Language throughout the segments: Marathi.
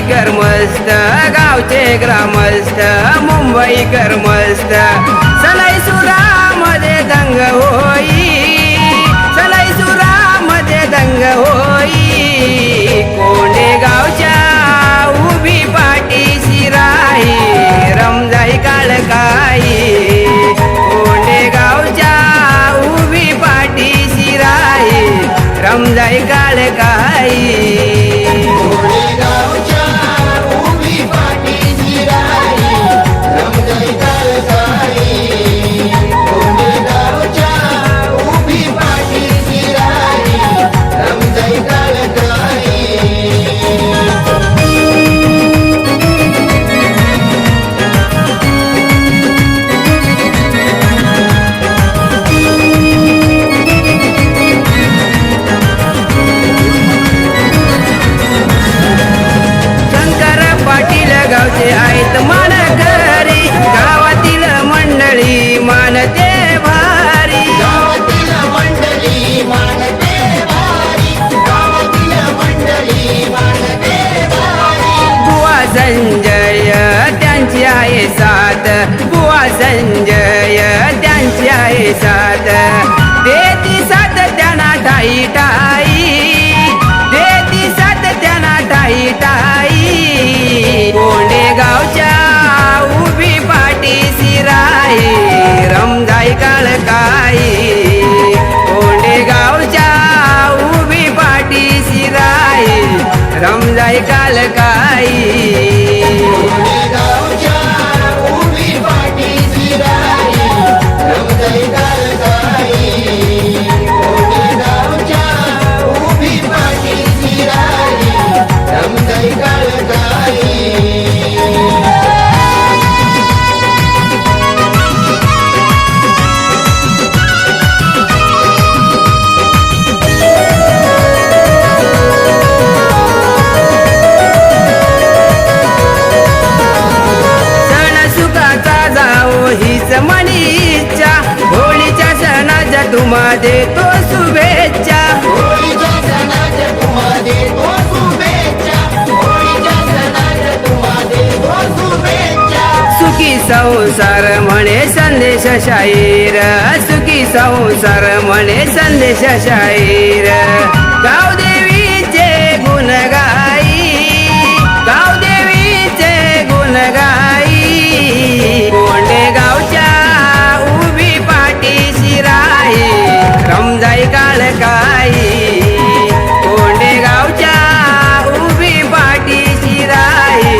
मुंबईकर मस्त गावचे ग्रामस्थ मुंबईकर मस्त सलाई सुरामध्ये दंग होई सलाई सुरामध्ये दंग होई कोंडे गावच्या उभी पाठीशी राही रमजाई काळकाई कोंडे गावच्या उभी पाठीशी राही रमजाई काळकाई गावचे आहेत मानकरी गावातील मंडळी मानते भारी गावातील मंडळी मानते भारी गावातील मंडळी मानते भारी बुवा संजय त्यांची आहे साथ बुवा संजय त्यांची आहे साथ देती साथ त्यांना ठाई ठाई देती साथ त्यांना ठाई ठाई कोंडे गावच्या उभी पाठीशी राही रमजाई काळकाई कोंडे गावच्या उभी पाठीशी राही रमजाई काळकाई हीच मनीच्या होळीच्या सणाच्या तुम्हा देतो शुभेच्छा होळीच्या सणाच्या तुम्हा देतो शुभेच्छा होळीच्या सणाच्या तुम्हा देतो शुभेच्छा सुखी संसार म्हणे संदेश शाहीर सुखी संसार म्हणे संदेश शाहीर गावदेवीचे गुण गाई गावदेवीचे गुण गाई कोंडे गावच्या उभी पाठीशी राही रमजाई काळकाई कोंडे गावच्या उभी पाठीशी राही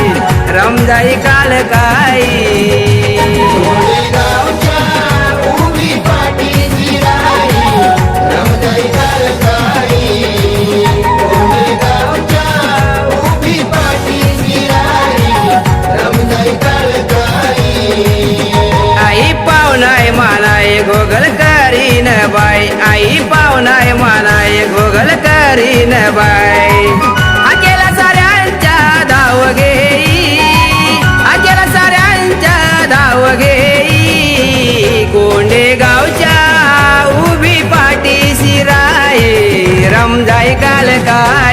रमजाई काळकाई गोगल करीन बाई आई पाहुणाय मानाय गोगल करीन बाई अकेला साऱ्यांच्या धाव घेई अकेला साऱ्यांच्या धाव घेई कोंडे गावच्या उभी पाठीशी राही रमजाई काळकाई